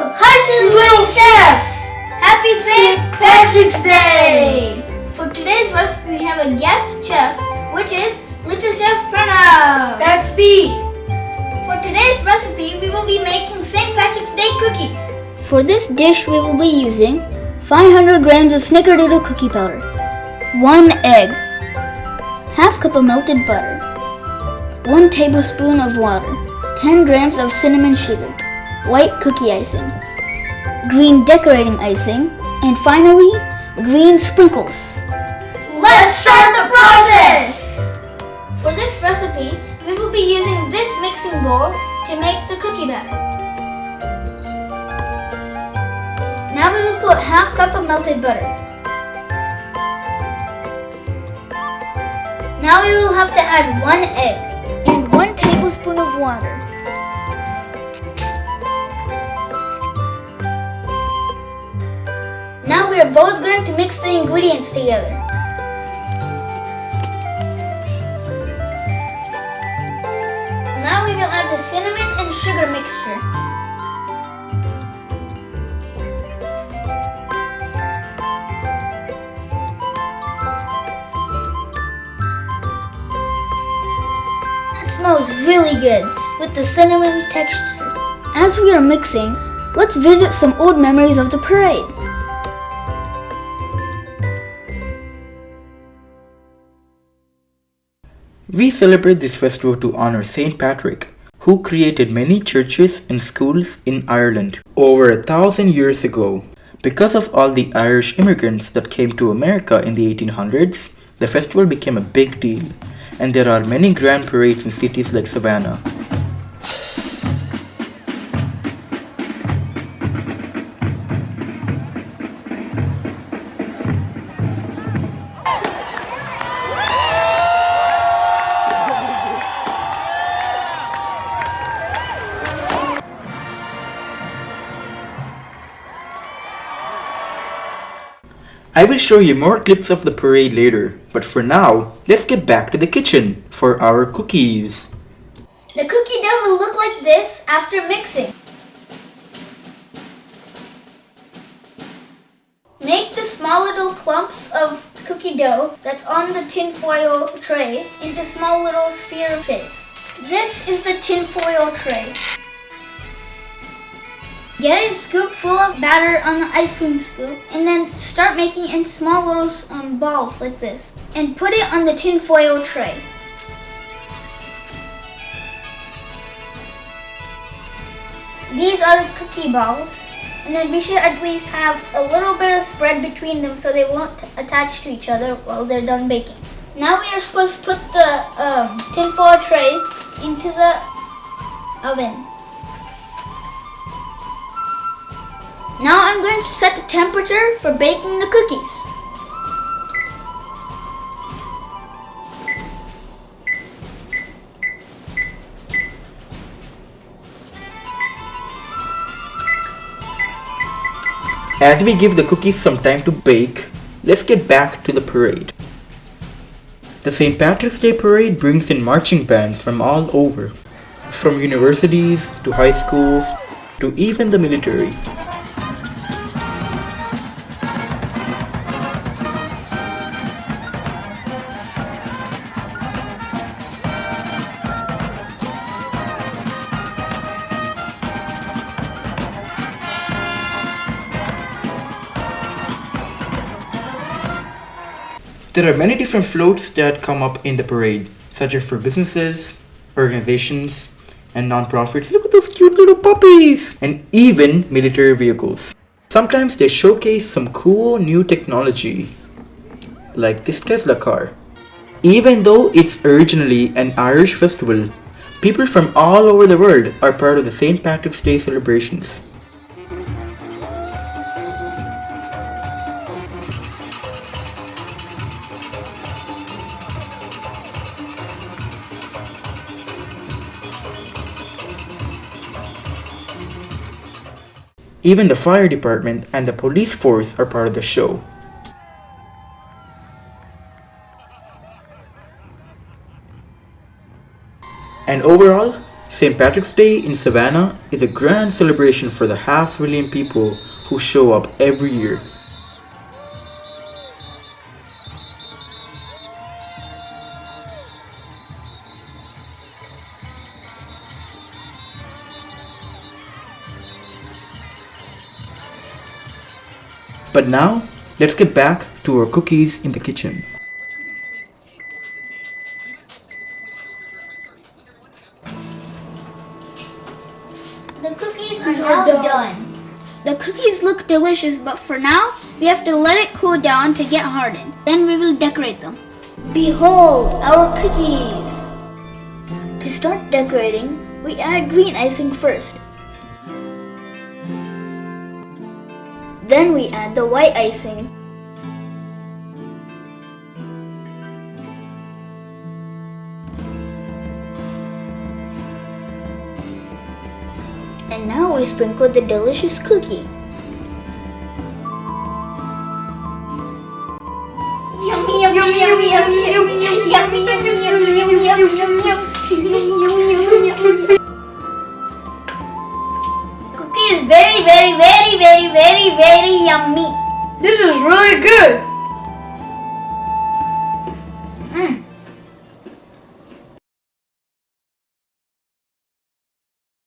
Harsh's Little Chef! Happy St. Patrick's Day! For today's recipe, we have a guest chef, which is Little Chef Pranav. That's B. For today's recipe, we will be making St. Patrick's Day cookies. For this dish, we will be using 500 grams of Snickerdoodle cookie powder, 1 egg, half cup of melted butter, 1 tablespoon of water, 10 grams of cinnamon sugar, white cookie icing, green decorating icing, and finally, green sprinkles. Let's start the process! For this recipe, we will be using this mixing bowl to make the cookie batter. Now we will put half cup of melted butter. Now we will have to add 1 egg and 1 tablespoon of water. Now we are both going to mix the ingredients together. Now we will add the cinnamon and sugar mixture. That smells really good with the cinnamon texture. As we are mixing, let's visit some old memories of the parade. We celebrate this festival to honor St. Patrick, who created many churches and schools in Ireland over 1,000 years ago. Because of all the Irish immigrants that came to America in the 1800s, the festival became a big deal, and there are many grand parades in cities like Savannah. I will show you more clips of the parade later, but for now, let's get back to the kitchen for our cookies. The cookie dough will look like this after mixing. Make the small little clumps of cookie dough that's on the tin foil tray into small little sphere shapes. This is the tin foil tray. Get a scoop full of batter on the ice cream scoop and then start making it into small little balls like this and put it on the tin foil tray. These are the cookie balls, and then we should at least have a little bit of spread between them so they won't attach to each other while they're done baking. Now we are supposed to put the tin foil tray into the oven. Now I'm going to set the temperature for baking the cookies. As we give the cookies some time to bake, let's get back to the parade. The St. Patrick's Day Parade brings in marching bands from all over, from universities to high schools to even the military. There are many different floats that come up in the parade, such as for businesses, organizations, and non-profits. Look at those cute little puppies! And even military vehicles. Sometimes they showcase some cool new technology, like this Tesla car. Even though it's originally an Irish festival, people from all over the world are part of the St. Patrick's Day celebrations. Even the fire department and the police force are part of the show. And overall, St. Patrick's Day in Savannah is a grand celebration for the 500,000 people who show up every year. But now, let's get back to our cookies in the kitchen. The cookies are now done. The cookies look delicious, but for now, we have to let it cool down to get hardened. Then we will decorate them. Behold, our cookies! To start decorating, we add green icing first. Then we add the white icing. And now we sprinkle the delicious cookie. Yummy, yummy, yummy, yummy, yummy, yummy, yummy, yummy, yummy, yummy, yummy. Cookie is very, very, very, very, very, very yummy. This is really good.